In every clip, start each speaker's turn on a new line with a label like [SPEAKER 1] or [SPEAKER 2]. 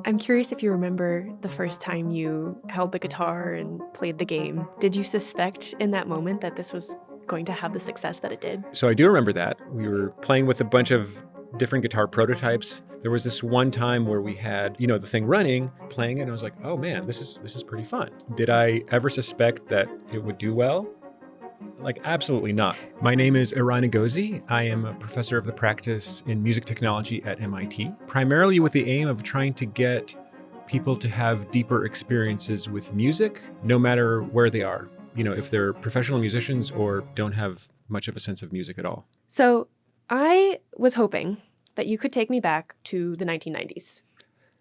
[SPEAKER 1] I'm curious if you remember the first time you held the guitar and played the game. Did you suspect in that moment that this was going to have the success that it did?
[SPEAKER 2] So I do remember that. We were playing with a bunch of different guitar prototypes. There was this one time where we had, the thing running, playing it, and I was like, oh man, this is pretty fun. Did I ever suspect that it would do well? Like, absolutely not. My name is Eran Egozy. I am a professor of the practice in music technology at MIT, primarily with the aim of trying to get people to have deeper experiences with music, no matter where they are. If they're professional musicians or don't have much of a sense of music at all.
[SPEAKER 1] So I was hoping that you could take me back to the 1990s.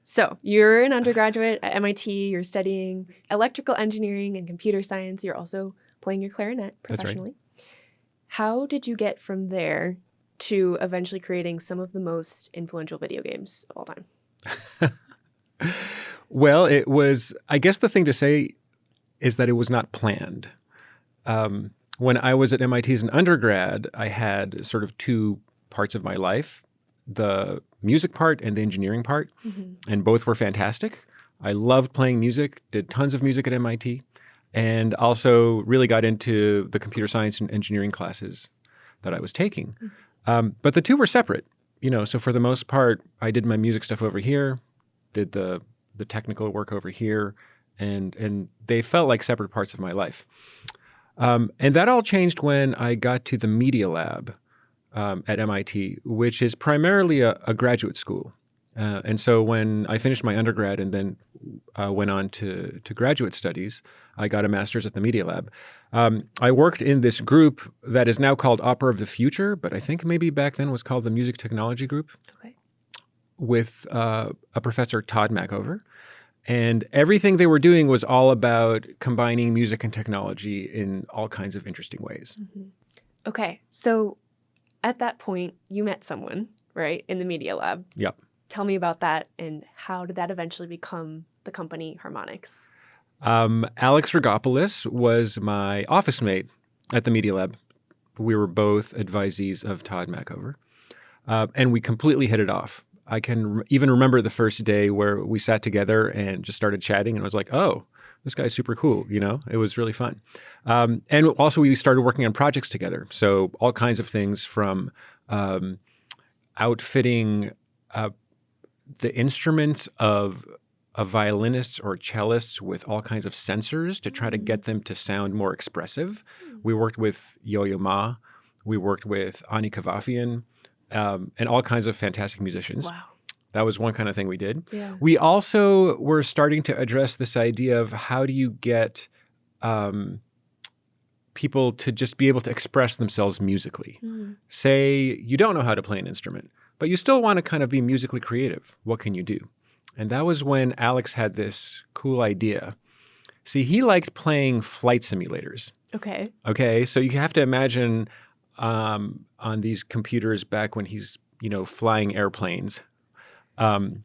[SPEAKER 1] So you're an undergraduate at MIT. You're studying electrical engineering and computer science. You're also playing your clarinet professionally. That's right. How did you get from there to eventually creating some of the most influential video games of all time?
[SPEAKER 2] Well, it was, I guess the thing to say is that it was not planned. When I was at MIT as an undergrad, I had sort of two parts of my life, the music part and the engineering part, and both were fantastic. I loved playing music, did tons of music at MIT, and also really got into the computer science and engineering classes that I was taking. But the two were separate, so for the most part, I did my music stuff over here, did the technical work over here, and they felt like separate parts of my life. And that all changed when I got to the Media Lab at MIT, which is primarily a graduate school. And so when I finished my undergrad and then went on to graduate studies, I got a master's at the Media Lab. I worked in this group that is now called Opera of the Future, but I think maybe back then was called the Music Technology Group, with a professor, Todd Mackover. And everything they were doing was all about combining music and technology in all kinds of interesting ways.
[SPEAKER 1] Okay, so at that point, you met someone, right, in the Media Lab.
[SPEAKER 2] Yep.
[SPEAKER 1] Tell me about that, and how did that eventually become the company Harmonix?
[SPEAKER 2] Alex Rigopulos was my office mate at the Media Lab. We were both advisees of Todd Mackover, and we completely hit it off. I can even remember the first day where we sat together and just started chatting, and I was like, oh, this guy's super cool, It was really fun. And also we started working on projects together. So all kinds of things from outfitting the instruments of violinists or cellists with all kinds of sensors to try to get them to sound more expressive. We worked with Yo-Yo Ma. We worked with Ani Kavafian. And all kinds of fantastic musicians.
[SPEAKER 1] Wow.
[SPEAKER 2] That was one kind of thing we did.
[SPEAKER 1] Yeah.
[SPEAKER 2] We also were starting to address this idea of how do you get people to just be able to express themselves musically. Say you don't know how to play an instrument, but you still want to kind of be musically creative. What can you do? And that was when Alex had this cool idea. See, he liked playing flight simulators. Okay, so you have to imagine on these computers back when he's, flying airplanes on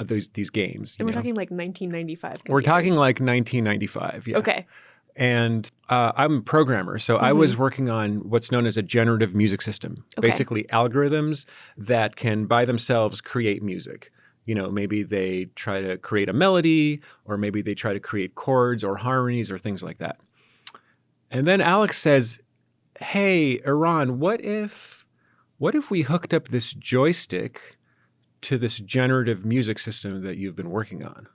[SPEAKER 2] these games.
[SPEAKER 1] And we're talking like 1995 computers.
[SPEAKER 2] We're talking like 1995, yeah.
[SPEAKER 1] Okay.
[SPEAKER 2] And I'm a programmer, so I was working on what's known as a generative music system. Basically algorithms that can by themselves create music. Maybe they try to create a melody, or maybe they try to create chords or harmonies or things like that. And then Alex says, hey, Eran, what if we hooked up this joystick to this generative music system that you've been working on?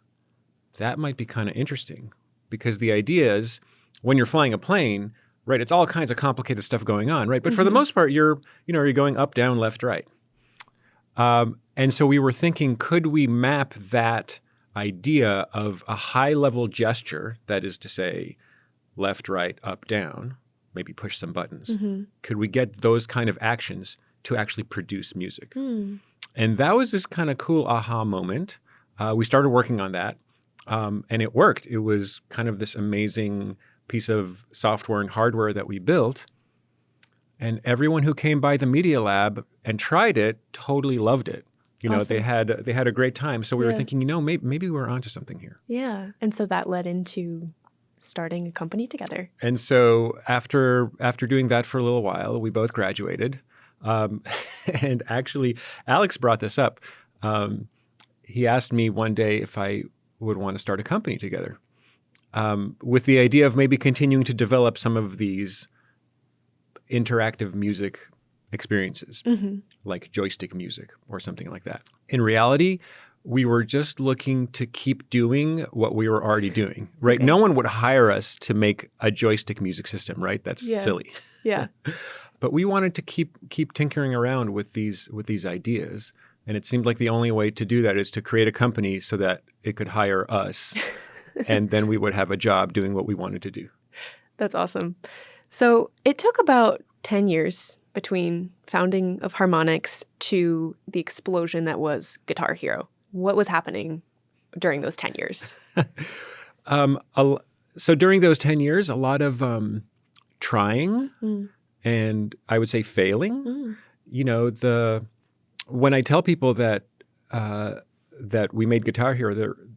[SPEAKER 2] That might be kind of interesting, because the idea is when you're flying a plane, right, it's all kinds of complicated stuff going on, right? But for the most part, you're going up, down, left, right. And so we were thinking, could we map that idea of a high-level gesture, that is to say, left, right, up, down, maybe push some buttons. Could we get those kind of actions to actually produce music? And that was this kind of cool aha moment. We started working on that, and it worked. It was kind of this amazing piece of software and hardware that we built. And everyone who came by the Media Lab and tried it totally loved it.
[SPEAKER 1] Awesome.
[SPEAKER 2] They had a great time. So we were thinking, maybe we're onto something here.
[SPEAKER 1] Yeah. And so that led into starting a company together.
[SPEAKER 2] And so after doing that for a little while, we both graduated. And actually, Alex brought this up. he asked me one day if I would want to start a company together, with the idea of maybe continuing to develop some of these interactive music experiences, like joystick music or something like that. In reality, we were just looking to keep doing what we were already doing, right?
[SPEAKER 1] Okay.
[SPEAKER 2] No one would hire us to make a joystick music system, right? That's silly.
[SPEAKER 1] Yeah.
[SPEAKER 2] But we wanted to keep tinkering around with these ideas, and it seemed like the only way to do that is to create a company so that it could hire us, and then we would have a job doing what we wanted to do.
[SPEAKER 1] That's awesome. So it took about 10 years between founding of Harmonix to the explosion that was Guitar Hero. What was happening during those 10 years?
[SPEAKER 2] So during those 10 years, a lot of trying and I would say failing. You know, when I tell people that that we made Guitar Hero,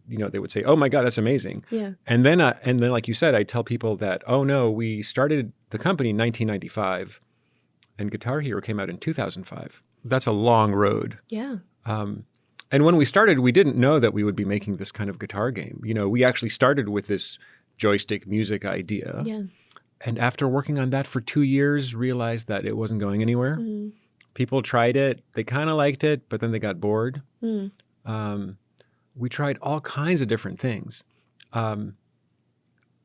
[SPEAKER 2] they would say, "Oh my God, that's amazing!"
[SPEAKER 1] Yeah.
[SPEAKER 2] And then, like you said, I tell people that, "Oh no, we started the company in 1995, and Guitar Hero came out in 2005. That's a long road."
[SPEAKER 1] Yeah.
[SPEAKER 2] And when we started, we didn't know that we would be making this kind of guitar game. You know, we actually started with this joystick music idea.
[SPEAKER 1] Yeah.
[SPEAKER 2] And after working on that for 2 years, realized that it wasn't going anywhere. People tried it. They kind of liked it, but then they got bored. We tried all kinds of different things.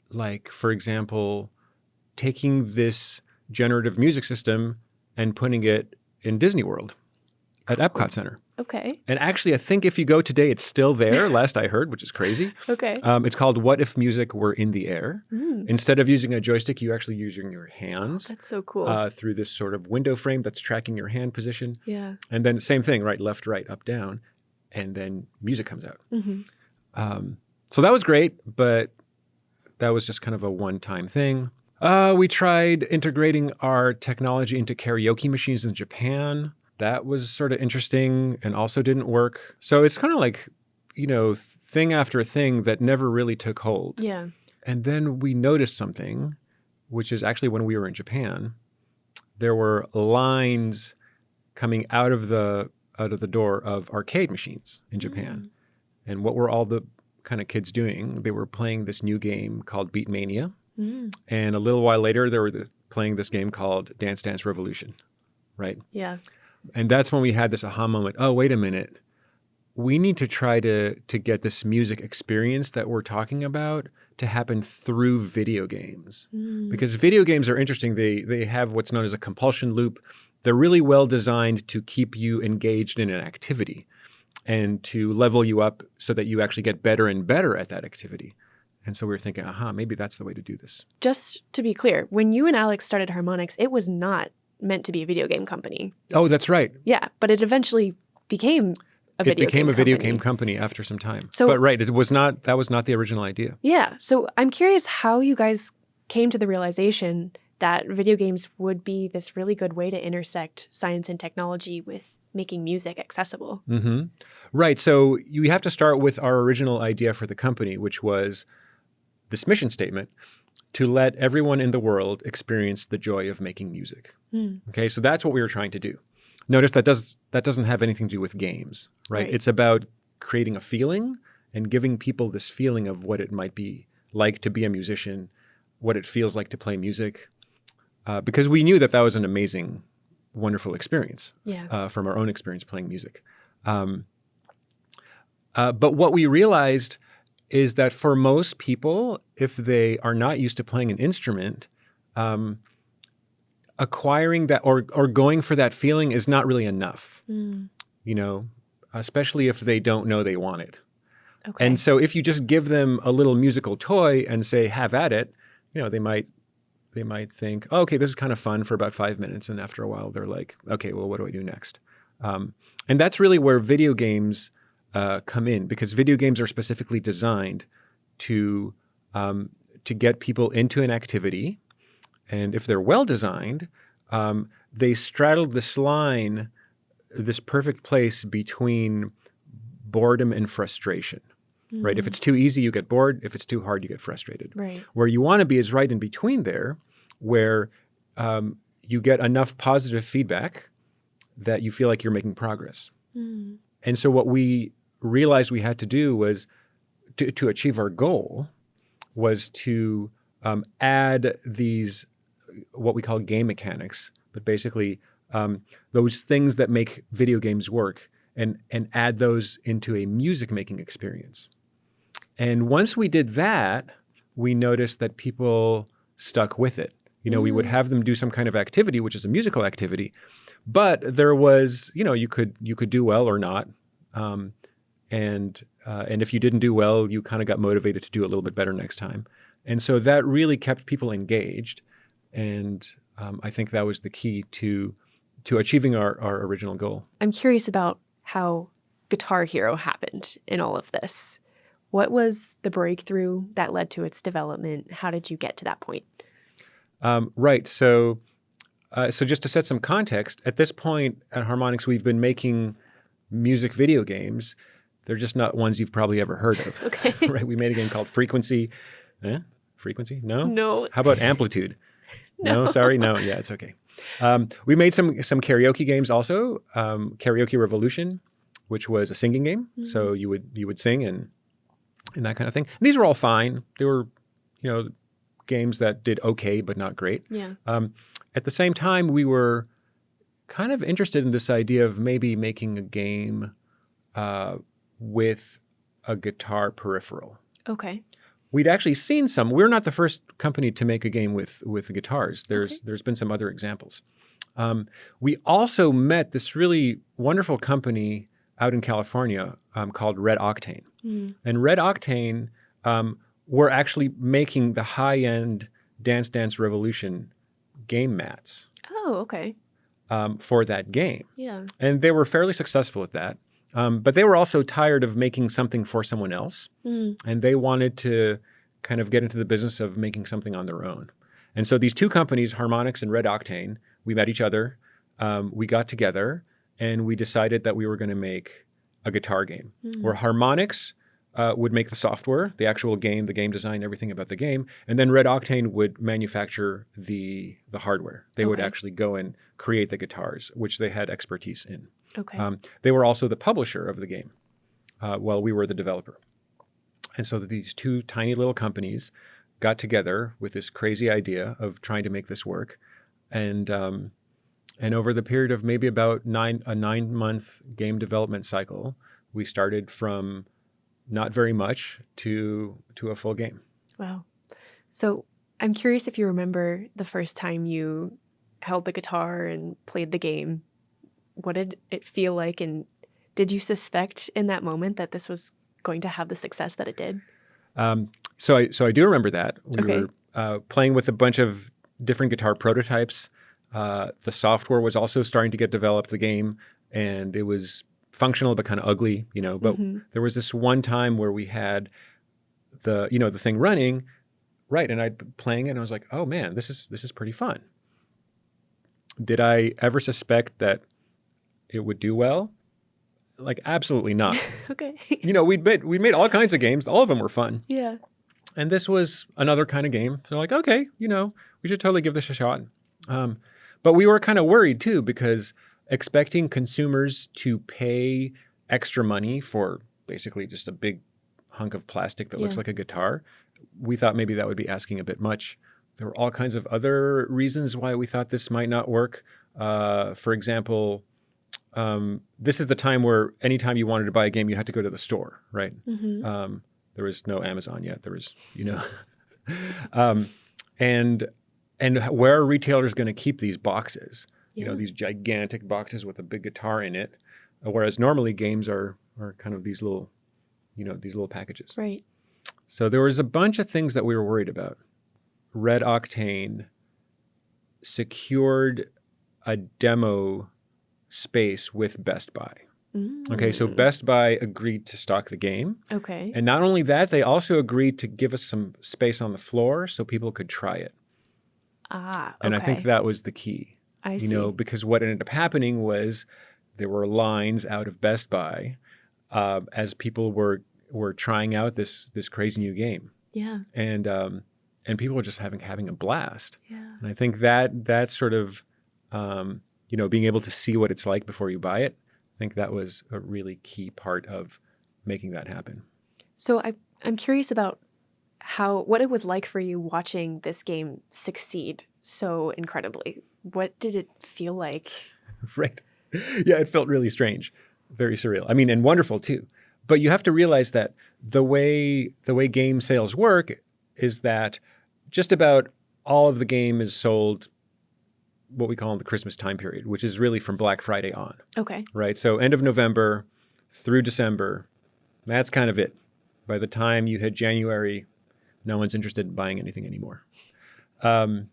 [SPEAKER 2] Like, for example, taking this generative music system and putting it in Disney World at Epcot Center.
[SPEAKER 1] Okay.
[SPEAKER 2] And actually, I think if you go today, it's still there, last I heard, which is crazy.
[SPEAKER 1] Okay.
[SPEAKER 2] It's called What If Music Were in the Air? Instead of using a joystick, you actually using your hands.
[SPEAKER 1] That's so cool.
[SPEAKER 2] Through this sort of window frame that's tracking your hand position.
[SPEAKER 1] Yeah.
[SPEAKER 2] And then same thing, right? Left, right, up, down. And then music comes out. So that was great, but that was just kind of a one-time thing. We tried integrating our technology into karaoke machines in Japan. That was sort of interesting and also didn't work. So it's kind of like, thing after thing that never really took hold.
[SPEAKER 1] Yeah.
[SPEAKER 2] And then we noticed something, which is actually when we were in Japan, there were lines coming out of the door of arcade machines in Japan. And what were all the kind of kids doing? They were playing this new game called Beatmania. And a little while later, they were playing this game called Dance Dance Revolution, right?
[SPEAKER 1] Yeah.
[SPEAKER 2] And that's when we had this aha moment. Oh, wait a minute. We need to try to get this music experience that we're talking about to happen through video games. Because video games are interesting. They have what's known as a compulsion loop. They're really well designed to keep you engaged in an activity and to level you up so that you actually get better and better at that activity. And so we were thinking, maybe that's the way to do this.
[SPEAKER 1] Just to be clear, when you and Alex started Harmonix, it was not meant to be a video game company.
[SPEAKER 2] Oh, that's right.
[SPEAKER 1] Yeah, but it eventually became a video game company.
[SPEAKER 2] It became a video game company after some time.
[SPEAKER 1] So,
[SPEAKER 2] but right, that was not the original idea.
[SPEAKER 1] Yeah. So I'm curious how you guys came to the realization that video games would be this really good way to intersect science and technology with making music accessible.
[SPEAKER 2] Right. So you have to start with our original idea for the company, which was this mission statement to let everyone in the world experience the joy of making music. Okay, so that's what we were trying to do. Notice that doesn't have anything to do with games, right? It's about creating a feeling and giving people this feeling of what it might be like to be a musician, what it feels like to play music, because we knew that was an amazing, wonderful experience from our own experience playing music. But what we realized is that for most people, if they are not used to playing an instrument, acquiring that or going for that feeling is not really enough, especially if they don't know they want it. Okay. And so if you just give them a little musical toy and say, have at it, they might think, oh, okay, this is kind of fun for about 5 minutes. And after a while, they're like, okay, well, what do I do next? And that's really where video games come in, because video games are specifically designed to get people into an activity. And if they're well designed, they straddle this line, this perfect place between boredom and frustration, right? If it's too easy, you get bored. If it's too hard, you get frustrated.
[SPEAKER 1] Right.
[SPEAKER 2] Where you want to be is right in between there, where you get enough positive feedback that you feel like you're making progress. And so what we realized we had to do was to achieve our goal was to add these what we call game mechanics, but basically those things that make video games work, and add those into a music making experience. And once we did that, we noticed that people stuck with it. We would have them do some kind of activity, which is a musical activity, but there was, you could do well or not. And if you didn't do well, you kind of got motivated to do a little bit better next time. And so that really kept people engaged. And I think that was the key to achieving our original goal.
[SPEAKER 1] I'm curious about how Guitar Hero happened in all of this. What was the breakthrough that led to its development? How did you get to that point?
[SPEAKER 2] Right. So just to set some context, at this point at Harmonix, we've been making music video games. They're just not ones you've probably ever heard of.
[SPEAKER 1] Okay.
[SPEAKER 2] Right? We made a game called Frequency. Frequency? No?
[SPEAKER 1] No.
[SPEAKER 2] How about Amplitude?
[SPEAKER 1] No.
[SPEAKER 2] Sorry? No. Yeah, it's okay. We made some karaoke games also. Karaoke Revolution, which was a singing game. Mm-hmm. So you would sing and that kind of thing. And these were all fine. They were, games that did okay, but not great.
[SPEAKER 1] Yeah.
[SPEAKER 2] At the same time, we were kind of interested in this idea of maybe making a game with a guitar peripheral.
[SPEAKER 1] Okay.
[SPEAKER 2] We'd actually seen some. We're not the first company to make a game with guitars. There's been some other examples. We also met this really wonderful company out in California called RedOctane. Mm. And RedOctane were actually making the high-end Dance Dance Revolution game mats.
[SPEAKER 1] Oh, okay.
[SPEAKER 2] For that game.
[SPEAKER 1] Yeah.
[SPEAKER 2] And they were fairly successful at that. But they were also tired of making something for someone else. Mm. And they wanted to kind of get into the business of making something on their own. And so these two companies, Harmonix and RedOctane, we met each other. We got together and we decided that we were going to make a guitar game where Harmonix would make the software, the actual game, the game design, everything about the game. And then RedOctane would manufacture the hardware. They would actually go and create the guitars, which they had expertise in.
[SPEAKER 1] Okay.
[SPEAKER 2] They were also the publisher of the game while we were the developer. And so these two tiny little companies got together with this crazy idea of trying to make this work. And over the period of maybe about a 9-month game development cycle, we started from not very much to a full game.
[SPEAKER 1] Wow. So I'm curious if you remember the first time you held the guitar and played the game. What did it feel like? And did you suspect in that moment that this was going to have the success that it did?
[SPEAKER 2] So I do remember that. We were playing with a bunch of different guitar prototypes. The software was also starting to get developed, the game, and it was functional but kind of ugly, But there was this one time where we had the thing running, right? And I'd been playing it, and I was like, "Oh man, this is pretty fun." Did I ever suspect that it would do well? Like, absolutely not.
[SPEAKER 1] Okay.
[SPEAKER 2] We made all kinds of games. All of them were fun.
[SPEAKER 1] Yeah.
[SPEAKER 2] And this was another kind of game. So like, okay, we should totally give this a shot. But we were kind of worried too, because expecting consumers to pay extra money for basically just a big hunk of plastic that looks like a guitar, we thought maybe that would be asking a bit much. There were all kinds of other reasons why we thought this might not work. For example, this is the time where anytime you wanted to buy a game, you had to go to the store, right? Mm-hmm. There was no Amazon yet. There was, and where are retailers going to keep these boxes?
[SPEAKER 1] Yeah.
[SPEAKER 2] These gigantic boxes with a big guitar in it, whereas normally games are kind of these little packages.
[SPEAKER 1] Right.
[SPEAKER 2] So there was a bunch of things that we were worried about. RedOctane secured a demo space with Best Buy. Mm. Okay, so Best Buy agreed to stock the game.
[SPEAKER 1] Okay.
[SPEAKER 2] And not only that, they also agreed to give us some space on the floor so people could try it.
[SPEAKER 1] Ah, okay.
[SPEAKER 2] And I think that was the key.
[SPEAKER 1] I see.
[SPEAKER 2] Because what ended up happening was there were lines out of Best Buy as people were trying out this crazy new game.
[SPEAKER 1] Yeah.
[SPEAKER 2] And people were just having a blast.
[SPEAKER 1] Yeah.
[SPEAKER 2] And I think that sort of being able to see what it's like before you buy it, I think that was a really key part of making that happen.
[SPEAKER 1] So I'm curious about what it was like for you watching this game succeed so incredibly. What did it feel like?
[SPEAKER 2] Right. Yeah, it felt really strange, very surreal. I mean, and wonderful too. But you have to realize that the way game sales work is that just about all of the game is sold what we call in the Christmas time period, which is really from Black Friday on.
[SPEAKER 1] Okay.
[SPEAKER 2] Right? So end of November through December, that's kind of it. By the time you hit January, no one's interested in buying anything anymore. And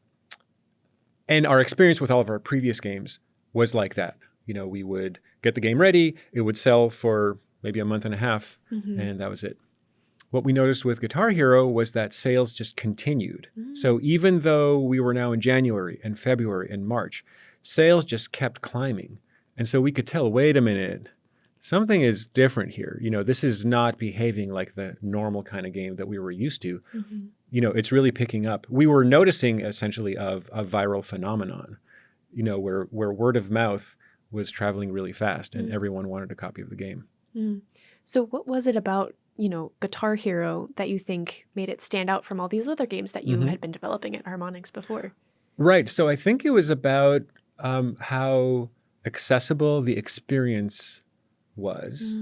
[SPEAKER 2] our experience with all of our previous games was like that. You know, we would get the game ready, it would sell for maybe a month and a half, and that was it. What we noticed with Guitar Hero was that sales just continued. So even though we were now in January and February and March, sales just kept climbing. And so we could tell, wait a minute, something is different here. You know, this is not behaving like the normal kind of game that we were used to. You know, it's really picking up. We were noticing essentially of a viral phenomenon, you know, where word of mouth was traveling really fast and everyone wanted a copy of the game.
[SPEAKER 1] So what was it about, you know, Guitar Hero that you think made it stand out from all these other games that you had been developing at Harmonix before?
[SPEAKER 2] Right. So I think it was about how accessible the experience was.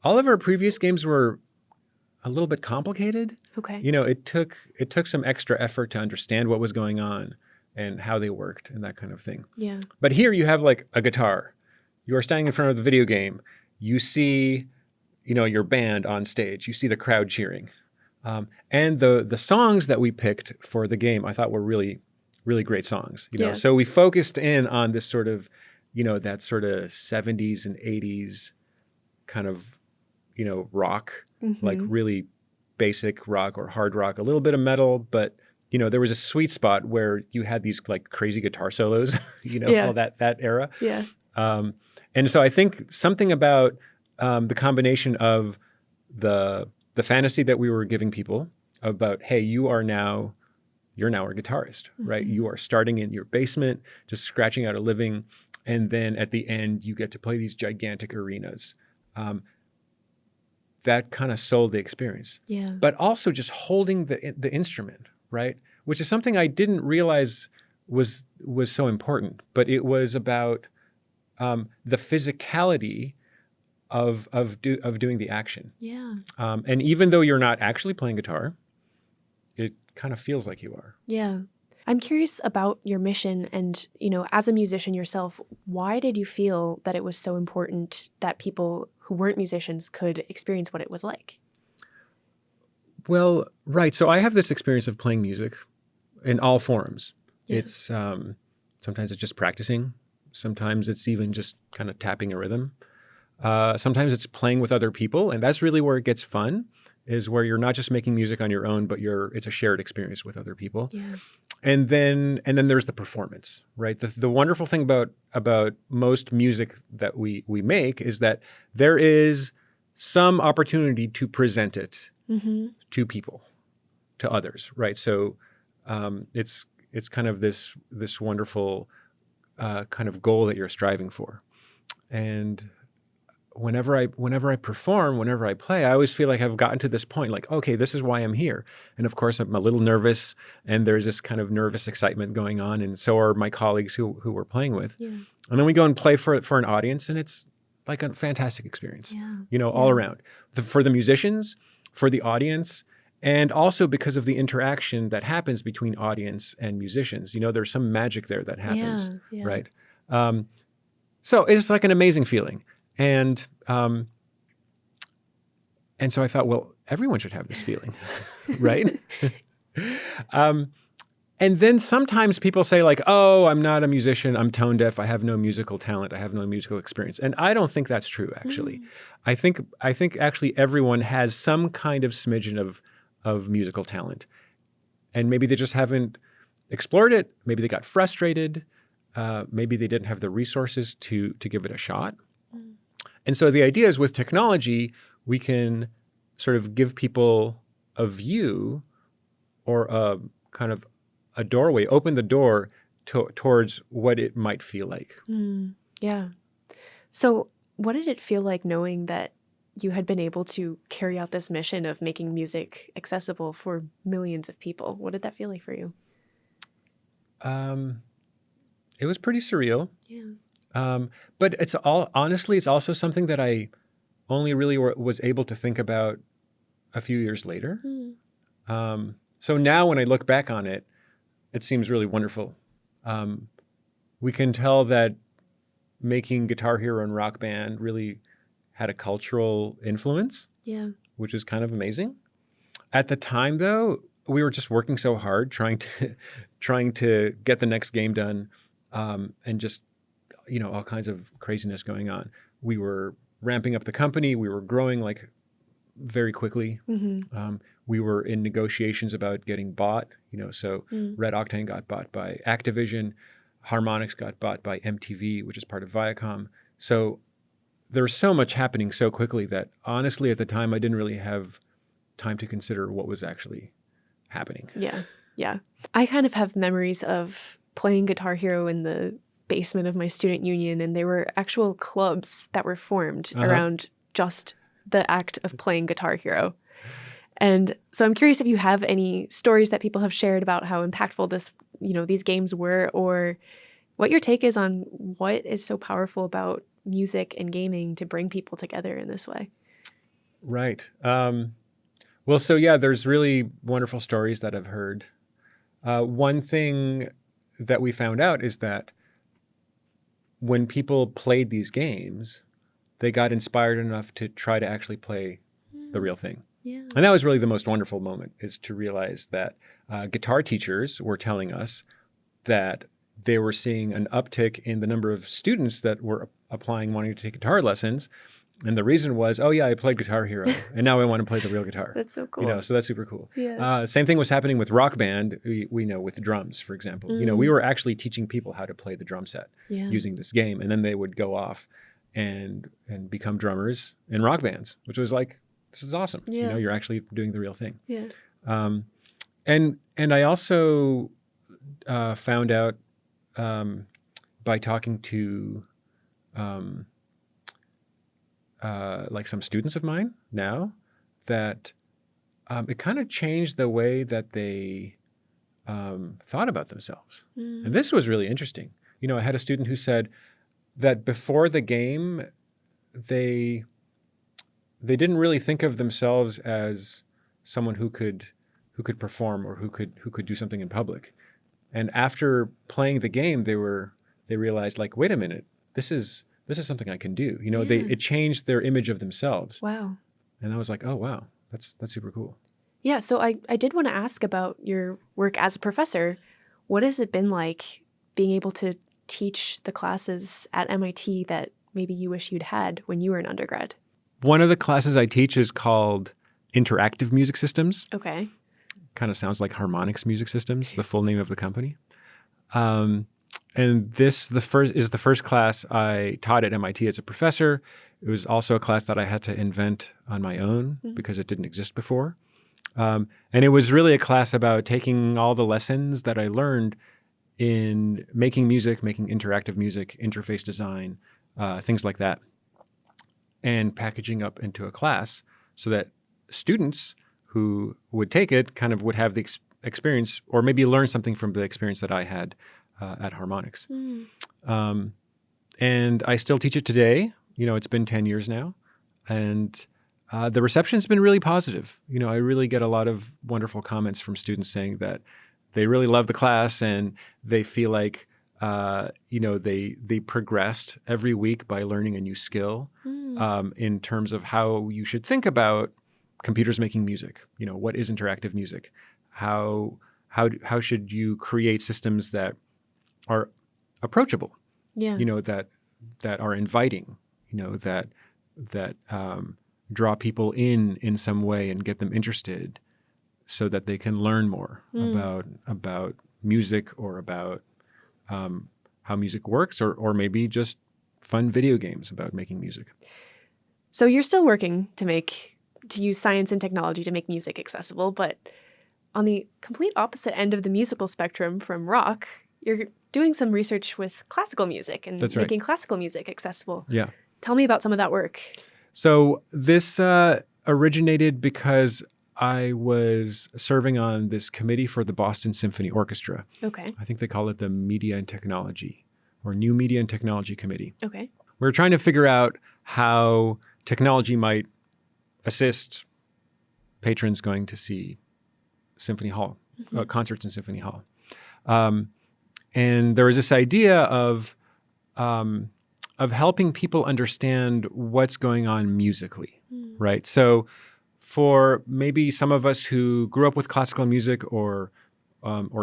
[SPEAKER 2] All of our previous games were a little bit complicated.
[SPEAKER 1] Okay.
[SPEAKER 2] You know, it took some extra effort to understand what was going on and how they worked and that kind of thing.
[SPEAKER 1] Yeah.
[SPEAKER 2] But here you have like a guitar. You are standing in front of the video game. You see, you know, your band on stage. You see the crowd cheering. And the songs that we picked for the game, I thought were really, really great songs. You know, so we focused in on this sort of, you know, that sort of 70s and 80s kind of, you know, rock, like really basic rock or hard rock, a little bit of metal, but you know, there was a sweet spot where you had these like crazy guitar solos, you know, all that era.
[SPEAKER 1] Yeah.
[SPEAKER 2] And so I think something about the combination of the fantasy that we were giving people about, hey, you're now a guitarist, right? You are starting in your basement, just scratching out a living, and then at the end you get to play these gigantic arenas. That kind of sold the experience.
[SPEAKER 1] Yeah.
[SPEAKER 2] But also just holding the instrument, right? Which is something I didn't realize was so important, but it was about the physicality of doing the action.
[SPEAKER 1] Yeah.
[SPEAKER 2] And even though you're not actually playing guitar, it kind of feels like you are.
[SPEAKER 1] Yeah. I'm curious about your mission and, you know, as a musician yourself, why did you feel that it was so important that people who weren't musicians could experience what it was like?
[SPEAKER 2] Well, right. So I have this experience of playing music in all forms. Yeah. It's sometimes it's just practicing. Sometimes it's even just kind of tapping a rhythm. Sometimes it's playing with other people, and that's really where it gets fun, is where you're not just making music on your own, but it's a shared experience with other people.
[SPEAKER 1] Yeah.
[SPEAKER 2] And then there's the performance, right? The wonderful thing about most music that we make is that there is some opportunity to present it to people, to others, right? So it's kind of this wonderful kind of goal that you're striving for. And whenever I perform, whenever I play, I always feel like I've gotten to this point, like, okay, this is why I'm here. And of course, I'm a little nervous, and there's this kind of nervous excitement going on, and so are my colleagues who we're playing with. Yeah. And then we go and play for an audience, and it's like a fantastic experience, you know, all around. For the musicians, for the audience, and also because of the interaction that happens between audience and musicians. You know, there's some magic there that happens, right? So it's like an amazing feeling. And so I thought, well, everyone should have this feeling, right? And then sometimes people say like, oh, I'm not a musician. I'm tone deaf. I have no musical talent. I have no musical experience. And I don't think that's true, actually. I think actually everyone has some kind of smidgen of musical talent. And maybe they just haven't explored it. Maybe they got frustrated. Maybe they didn't have the resources to give it a shot. And so the idea is with technology, we can sort of give people a view or a kind of a doorway, open the door towards what it might feel like.
[SPEAKER 1] Yeah. So what did it feel like knowing that you had been able to carry out this mission of making music accessible for millions of people. What did that feel like for you?
[SPEAKER 2] It was pretty surreal.
[SPEAKER 1] Yeah.
[SPEAKER 2] But it's also something that I only really was able to think about a few years later. So now when I look back on it, it seems really wonderful. We can tell that making Guitar Hero and Rock Band really had a cultural influence, which is kind of amazing. At the time, though, we were just working so hard trying to get the next game done, and just all kinds of craziness going on. We were ramping up the company. We were growing like very quickly. We were in negotiations about getting bought. So RedOctane got bought by Activision. Harmonix got bought by MTV, which is part of Viacom. So there was so much happening so quickly that honestly at the time I didn't really have time to consider what was actually happening.
[SPEAKER 1] Yeah. I kind of have memories of playing Guitar Hero in the basement of my student union, and there were actual clubs that were formed around just the act of playing Guitar Hero. And so I'm curious if you have any stories that people have shared about how impactful these games were, or what your take is on what is so powerful about music and gaming to bring people together in this way.
[SPEAKER 2] Right. Well, so yeah, there's really wonderful stories that I've heard. One thing that we found out is that when people played these games, they got inspired enough to try to actually play the real thing.
[SPEAKER 1] Yeah.
[SPEAKER 2] And that was really the most wonderful moment, is to realize that guitar teachers were telling us that they were seeing an uptick in the number of students that were applying, wanting to take guitar lessons. And the reason was, oh yeah, I played Guitar Hero, and now I want to play the real guitar.
[SPEAKER 1] That's so cool.
[SPEAKER 2] So that's super cool.
[SPEAKER 1] Yeah.
[SPEAKER 2] Same thing was happening with Rock Band. We know with drums, for example. We were actually teaching people how to play the drum set using this game, and then they would go off and become drummers in rock bands, which was like, this is awesome.
[SPEAKER 1] Yeah.
[SPEAKER 2] You're actually doing the real thing.
[SPEAKER 1] Yeah.
[SPEAKER 2] And I also found out by talking to like some students of mine now that it kind of changed the way that they thought about themselves. And this was really interesting. I had a student who said that before the game, they didn't really think of themselves as someone who could perform or who could do something in public. And after playing the game, they realized, like, wait a minute, this is something I can do. It changed their image of themselves.
[SPEAKER 1] Wow.
[SPEAKER 2] And I was like, oh wow, that's super cool.
[SPEAKER 1] Yeah. So I did want to ask about your work as a professor. What has it been like being able to teach the classes at MIT that maybe you wish you'd had when you were an undergrad?
[SPEAKER 2] One of the classes I teach is called Interactive Music Systems.
[SPEAKER 1] Okay.
[SPEAKER 2] Kind of sounds like Harmonix Music Systems, the full name of the company. And this is the first class I taught at MIT as a professor. It was also a class that I had to invent on my own because it didn't exist before. And it was really a class about taking all the lessons that I learned in making music, making interactive music, interface design, things like that, and packaging up into a class so that students who would take it kind of would have the experience, or maybe learn something from the experience that I had at Harmonix. And I still teach it today. It's been 10 years now. And the reception's been really positive. I really get a lot of wonderful comments from students saying that they really love the class and they feel like they progressed every week by learning a new skill in terms of how you should think about computers making music. What is interactive music? How should you create systems that are approachable?
[SPEAKER 1] Yeah.
[SPEAKER 2] That are inviting. That draw people in some way and get them interested, so that they can learn more about music, or about how music works, or maybe just fun video games about making music.
[SPEAKER 1] So you're still working to use science and technology to make music accessible, but on the complete opposite end of the musical spectrum from rock, you're doing some research with classical music and
[SPEAKER 2] That's right.
[SPEAKER 1] making classical music accessible.
[SPEAKER 2] Yeah.
[SPEAKER 1] Tell me about some of that work.
[SPEAKER 2] So this originated because I was serving on this committee for the Boston Symphony Orchestra.
[SPEAKER 1] Okay.
[SPEAKER 2] I think they call it the Media and Technology or New Media and Technology Committee.
[SPEAKER 1] Okay.
[SPEAKER 2] We were trying to figure out how technology might assist patrons going to see Symphony Hall, concerts in Symphony Hall. And there was this idea of helping people understand what's going on musically, right? So for maybe some of us who grew up with classical music or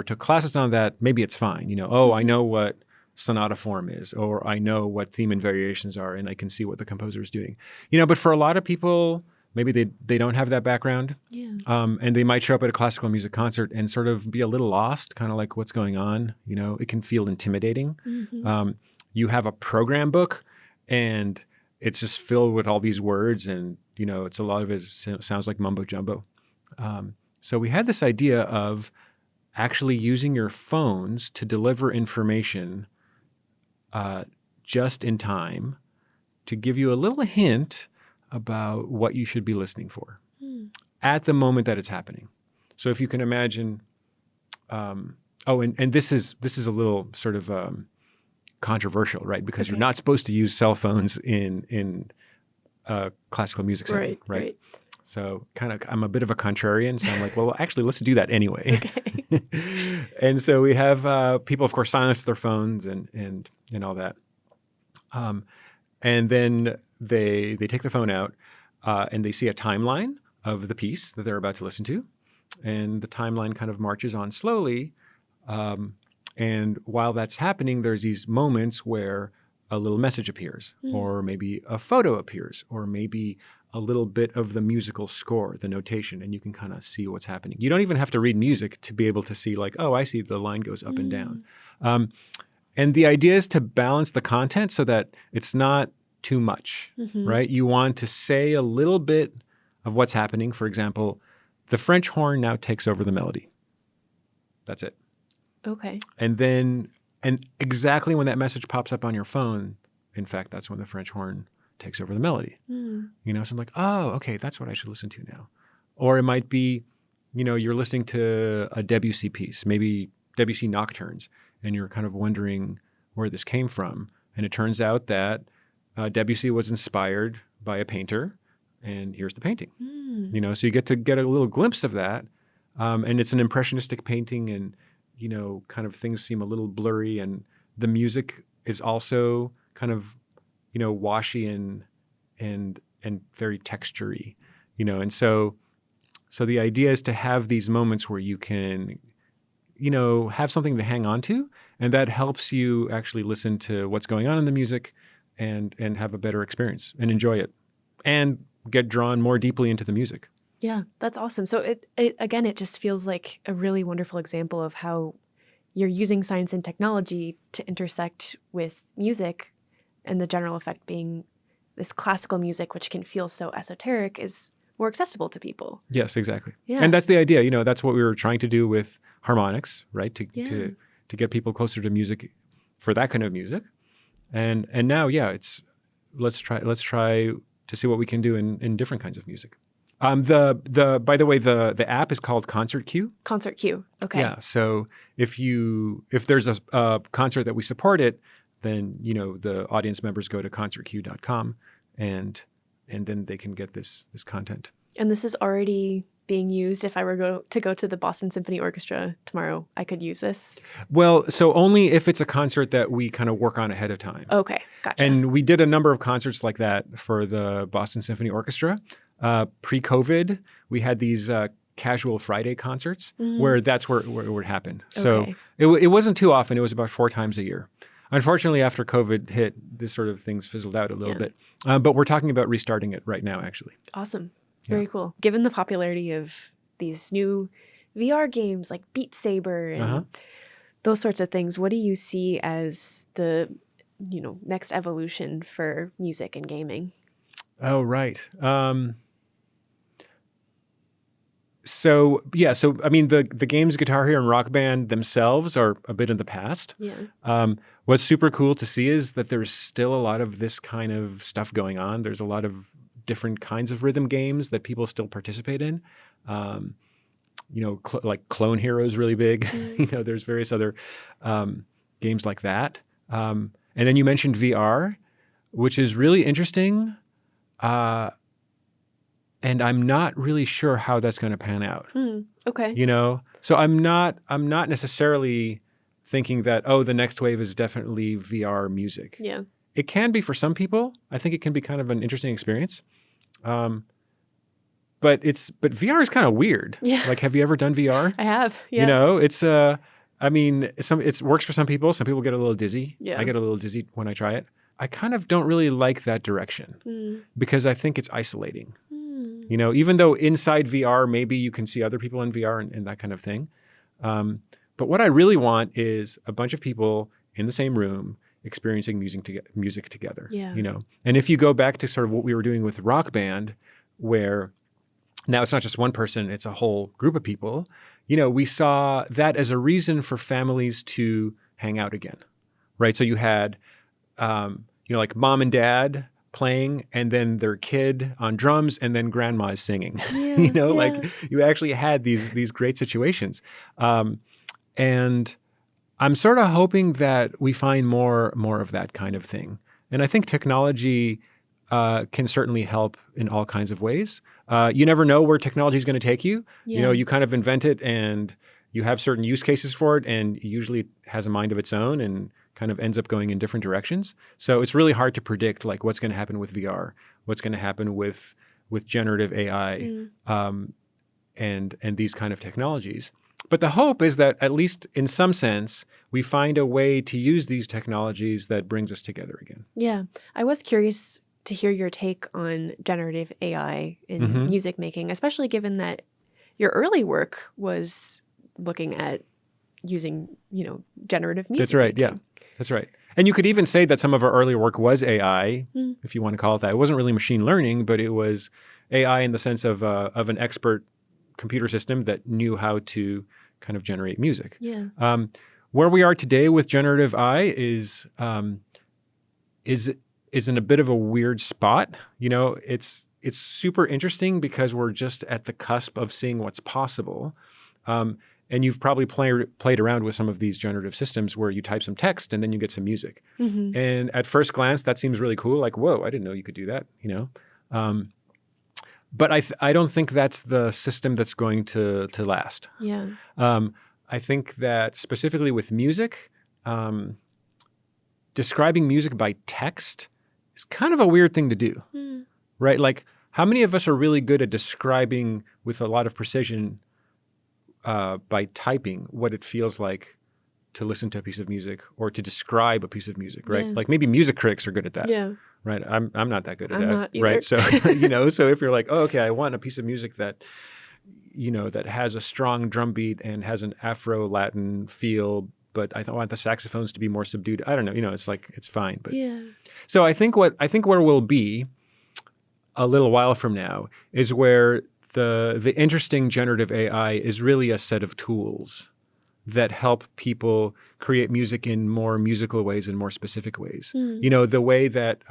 [SPEAKER 2] took classes on that, maybe it's fine. I know what sonata form is, or I know what theme and variations are, and I can see what the composer is doing. But for a lot of people, maybe they don't have that background.
[SPEAKER 1] Yeah.
[SPEAKER 2] And they might show up at a classical music concert and sort of be a little lost, kind of like what's going on. It can feel intimidating. You have a program book and it's just filled with all these words and, it's a lot of it sounds like mumbo jumbo. So we had this idea of actually using your phones to deliver information just in time to give you a little hint about what you should be listening for at the moment that it's happening. So if you can imagine, and this is a little sort of controversial, right? Because you're not supposed to use cell phones in classical music setting, right? So I'm a bit of a contrarian, so I'm like, well, actually, let's do that anyway. Okay. And so we have people, of course, silence their phones and all that. And then they take the phone out and they see a timeline of the piece that they're about to listen to. And the timeline kind of marches on slowly. And while that's happening, there's these moments where a little message appears, or maybe a photo appears, or maybe a little bit of the musical score, the notation, and you can kind of see what's happening. You don't even have to read music to be able to see like, oh, I see the line goes up and down. And the idea is to balance the content so that it's not too much, right? You want to say a little bit of what's happening. For example, the French horn now takes over the melody. That's it.
[SPEAKER 1] Okay.
[SPEAKER 2] And exactly when that message pops up on your phone, in fact, that's when the French horn takes over the melody. So I'm like, oh, okay, that's what I should listen to now. Or it might be, you're listening to a Debussy piece, maybe Debussy Nocturnes, and you're kind of wondering where this came from. And it turns out that Debussy was inspired by a painter, and here's the painting. So you get to get a little glimpse of that. And it's an impressionistic painting, and kind of things seem a little blurry, and the music is also kind of, washy and very textury, and so the idea is to have these moments where you can, have something to hang on to, and that helps you actually listen to what's going on in the music and have a better experience and enjoy it and get drawn more deeply into the music.
[SPEAKER 1] Yeah, that's awesome. So it just feels like a really wonderful example of how you're using science and technology to intersect with music, and the general effect being this classical music, which can feel so esoteric, is more accessible to people.
[SPEAKER 2] Yes, exactly.
[SPEAKER 1] Yeah.
[SPEAKER 2] And that's the idea. That's what we were trying to do with Harmonix, right? To get people closer to music for that kind of music. And now, let's try to see what we can do in different kinds of music. By the way, the app is called Concert Queue.
[SPEAKER 1] Concert Queue. Okay.
[SPEAKER 2] Yeah. So if there's a concert that we support it, then the audience members go to concertqueue.com and then they can get this content.
[SPEAKER 1] And this is already being used. If I were to go to the Boston Symphony Orchestra tomorrow, I could use this?
[SPEAKER 2] Well, so only if it's a concert that we kind of work on ahead of time.
[SPEAKER 1] Okay, gotcha.
[SPEAKER 2] And we did a number of concerts like that for the Boston Symphony Orchestra. Pre-COVID, we had these casual Friday concerts where that's where it would happen. So it wasn't too often. It was about 4 times a year. Unfortunately, after COVID hit, this sort of things fizzled out a little bit. But we're talking about restarting it right now, actually.
[SPEAKER 1] Awesome. Very cool. Given the popularity of these new VR games like Beat Saber and those sorts of things, what do you see as the next evolution for music and gaming?
[SPEAKER 2] Oh, right. So I mean, the games Guitar Hero and Rock Band themselves are a bit in the past.
[SPEAKER 1] Yeah.
[SPEAKER 2] What's super cool to see is that there's still a lot of this kind of stuff going on. There's a lot of different kinds of rhythm games that people still participate in. Like Clone Hero is really big. There's various other games like that. And then you mentioned VR, which is really interesting. And I'm not really sure how that's going to pan out.
[SPEAKER 1] Okay.
[SPEAKER 2] So I'm not necessarily thinking that, the next wave is definitely VR music.
[SPEAKER 1] Yeah.
[SPEAKER 2] It can be for some people. I think it can be kind of an interesting experience. But VR is kind of weird.
[SPEAKER 1] Yeah.
[SPEAKER 2] Like, have you ever done VR?
[SPEAKER 1] I have. Yeah.
[SPEAKER 2] It's it works for some people. Some people get a little dizzy.
[SPEAKER 1] Yeah.
[SPEAKER 2] I get a little dizzy when I try it. I kind of don't really like that direction because I think it's isolating. Even though inside VR, maybe you can see other people in VR and that kind of thing. But what I really want is a bunch of people in the same room experiencing music together.
[SPEAKER 1] Yeah.
[SPEAKER 2] And if you go back to sort of what we were doing with Rock Band, where now it's not just one person, it's a whole group of people, we saw that as a reason for families to hang out again, right? So you had, like mom and dad playing and then their kid on drums and then grandma's singing.
[SPEAKER 1] Yeah,
[SPEAKER 2] Like you actually had these great situations. And I'm sort of hoping that we find more of that kind of thing. And I think technology can certainly help in all kinds of ways. You never know where technology is going to take you.
[SPEAKER 1] Yeah.
[SPEAKER 2] You kind of invent it and you have certain use cases for it, and it usually has a mind of its own and kind of ends up going in different directions. So it's really hard to predict like what's going to happen with VR, what's going to happen with generative AI, and these kind of technologies. But the hope is that at least in some sense, we find a way to use these technologies that brings us together again.
[SPEAKER 1] Yeah. I was curious to hear your take on generative AI in music making, especially given that your early work was looking at using, generative music.
[SPEAKER 2] That's right.
[SPEAKER 1] making.
[SPEAKER 2] Yeah, that's right. And you could even say that some of our earlier work was AI, if you want to call it that. It wasn't really machine learning, but it was AI in the sense of an expert computer system that knew how to kind of generate music.
[SPEAKER 1] Yeah.
[SPEAKER 2] Where we are today with generative AI is in a bit of a weird spot. It's super interesting because we're just at the cusp of seeing what's possible. And you've probably played around with some of these generative systems where you type some text and then you get some music. And at first glance, that seems really cool. Like, whoa, I didn't know you could do that. But I don't think that's the system that's going to last.
[SPEAKER 1] Yeah.
[SPEAKER 2] I think that specifically with music, describing music by text is kind of a weird thing to do, right? Like, how many of us are really good at describing with a lot of precision by typing what it feels like to listen to a piece of music or to describe a piece of music, right?
[SPEAKER 1] Yeah.
[SPEAKER 2] Like maybe music critics are good at that.
[SPEAKER 1] Yeah.
[SPEAKER 2] Right. I'm not that good at
[SPEAKER 1] I'm
[SPEAKER 2] that.
[SPEAKER 1] not either.
[SPEAKER 2] Right. So, so if you're like, oh, okay, I want a piece of music that, that has a strong drum beat and has an Afro-Latin feel, but I want the saxophones to be more subdued. I don't know. It's like, it's fine. But
[SPEAKER 1] Yeah.
[SPEAKER 2] So I think where we'll be a little while from now is where the interesting generative AI is really a set of tools that help people create music in more musical ways and more specific ways. The way that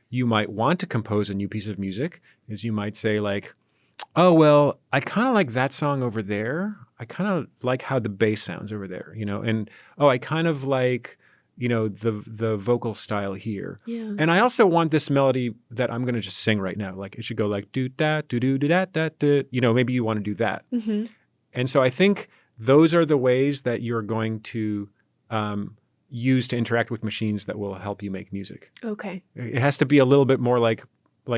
[SPEAKER 2] you might want to compose a new piece of music is you might say like, oh, well, I kind of like that song over there. I kind of like how the bass sounds over there, and I kind of like, the vocal style here.
[SPEAKER 1] Yeah.
[SPEAKER 2] And I also want this melody that I'm going to just sing right now. Like it should go like do da do do da da da. Maybe you want to do that. And so I think those are the ways that you're going to use to interact with machines that will help you make music.
[SPEAKER 1] Okay.
[SPEAKER 2] It has to be a little bit more like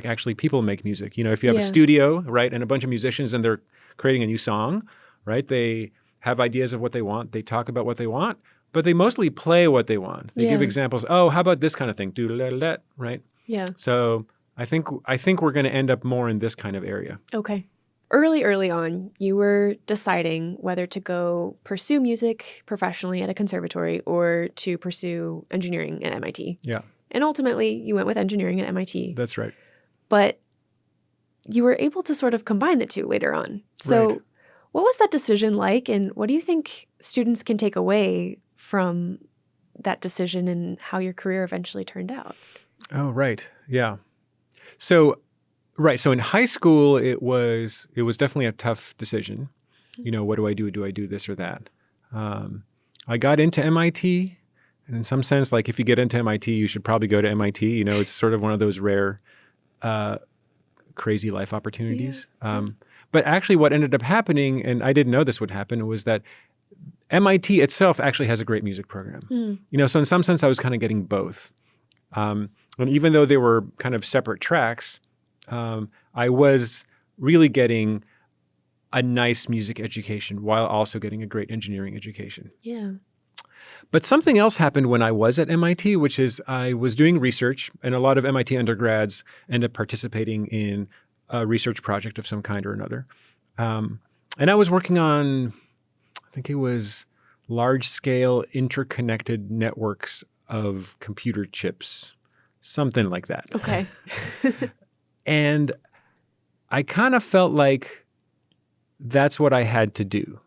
[SPEAKER 2] actually people make music. If you have a
[SPEAKER 1] Yeah.
[SPEAKER 2] studio, right, and a bunch of musicians and they're creating a new song, right, they have ideas of what they want. They talk about what they want, but they mostly play what they want. They give
[SPEAKER 1] Yeah.
[SPEAKER 2] examples. Oh, how about this kind of thing? Do-da-da-da-da, right?
[SPEAKER 1] Yeah.
[SPEAKER 2] So I think we're going to end up more in this kind of area.
[SPEAKER 1] Okay. Early on, you were deciding whether to go pursue music professionally at a conservatory or to pursue engineering at MIT.
[SPEAKER 2] Yeah,
[SPEAKER 1] And ultimately, you went with engineering at MIT.
[SPEAKER 2] that's right.
[SPEAKER 1] But you were able to sort of combine the two later on. So
[SPEAKER 2] Right.
[SPEAKER 1] what was that decision like? And what do you think students can take away from that decision and how your career eventually turned out?
[SPEAKER 2] Oh, right. Yeah. So Right. So in high school, it was definitely a tough decision. What do I do? Do I do this or that? I got into MIT, and in some sense, like if you get into MIT, you should probably go to MIT. It's sort of one of those rare, crazy life opportunities. But actually, what ended up happening, and I didn't know this would happen, was that MIT itself actually has a great music program. So in some sense, I was kind of getting both. And even though they were kind of separate tracks, I was really getting a nice music education while also getting a great engineering education.
[SPEAKER 1] Yeah.
[SPEAKER 2] But something else happened when I was at MIT, which is I was doing research, and a lot of MIT undergrads end up participating in a research project of some kind or another. And I was working on, I think it was large-scale interconnected networks of computer chips, something like that.
[SPEAKER 1] Okay.
[SPEAKER 2] And I kind of felt like that's what I had to do,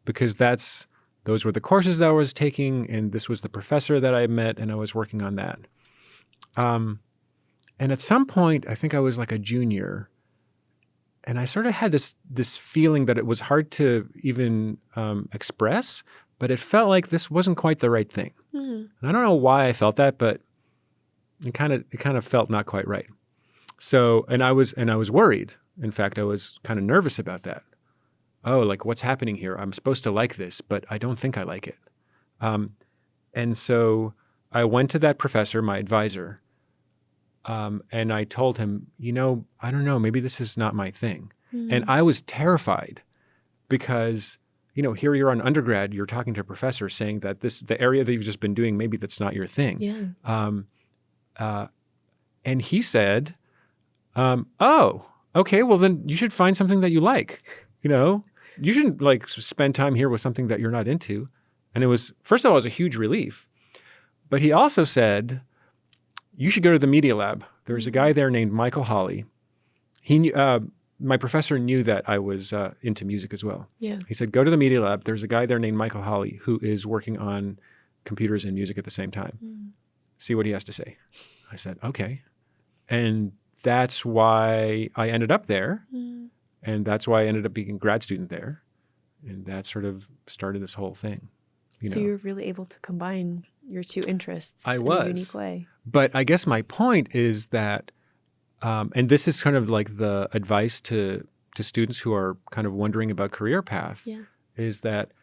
[SPEAKER 2] because those were the courses that I was taking, and this was the professor that I met, and I was working on that. And at some point, I think I was like a junior, and I sort of had this feeling that it was hard to even express, but it felt like this wasn't quite the right thing. And I don't know why I felt that, but it kind of felt not quite right. So, and I was worried. In fact, I was kind of nervous about that. Oh, like what's happening here? I'm supposed to like this, but I don't think I like it. And so I went to that professor, my advisor, and I told him, I don't know, maybe this is not my thing. And I was terrified because, here you're an undergrad, you're talking to a professor saying that the area that you've just been doing, maybe that's not your thing.
[SPEAKER 1] Yeah.
[SPEAKER 2] And he said, oh, okay, well then you should find something that you like. You shouldn't like spend time here with something that you're not into. And it was, first of all, it was a huge relief. But he also said, you should go to the Media Lab. There's a guy there named Michael Hawley. He knew, my professor knew that I was into music as well.
[SPEAKER 1] Yeah.
[SPEAKER 2] He said, go to the Media Lab. There's a guy there named Michael Hawley who is working on computers and music at the same time. See what he has to say. I said, okay. And that's why I ended up there. And that's why I ended up being a grad student there. And that sort of started this whole thing.
[SPEAKER 1] So you were really able to combine your two interests
[SPEAKER 2] in
[SPEAKER 1] a unique way.
[SPEAKER 2] But I guess my point is that, and this is kind of like the advice to students who are kind of wondering about career path, is that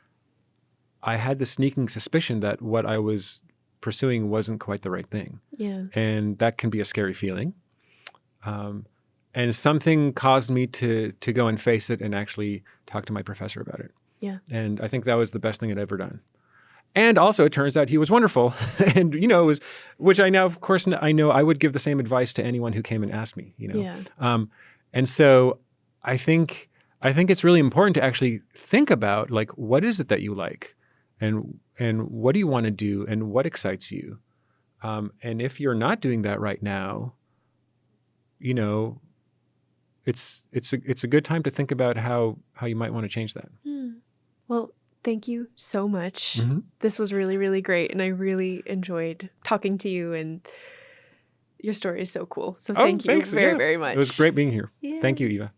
[SPEAKER 2] I had the sneaking suspicion that what I was pursuing wasn't quite the right thing.
[SPEAKER 1] Yeah.
[SPEAKER 2] And that can be a scary feeling. And something caused me to go and face it and actually talk to my professor about it.
[SPEAKER 1] Yeah.
[SPEAKER 2] And I think that was the best thing I'd ever done. And also, it turns out he was wonderful. And, which I now, of course, I know I would give the same advice to anyone who came and asked me,
[SPEAKER 1] Yeah.
[SPEAKER 2] And so I think it's really important to actually think about, like, what is it that you like? And what do you want to do? And what excites you? And if you're not doing that right now, it's a good time to think about how you might want to change that.
[SPEAKER 1] Well, thank you so much. This was really, really great. And I really enjoyed talking to you, and your story is so cool. So thank you
[SPEAKER 2] thanks.
[SPEAKER 1] very, very much.
[SPEAKER 2] It was great being here.
[SPEAKER 1] Yeah.
[SPEAKER 2] Thank you, Eva.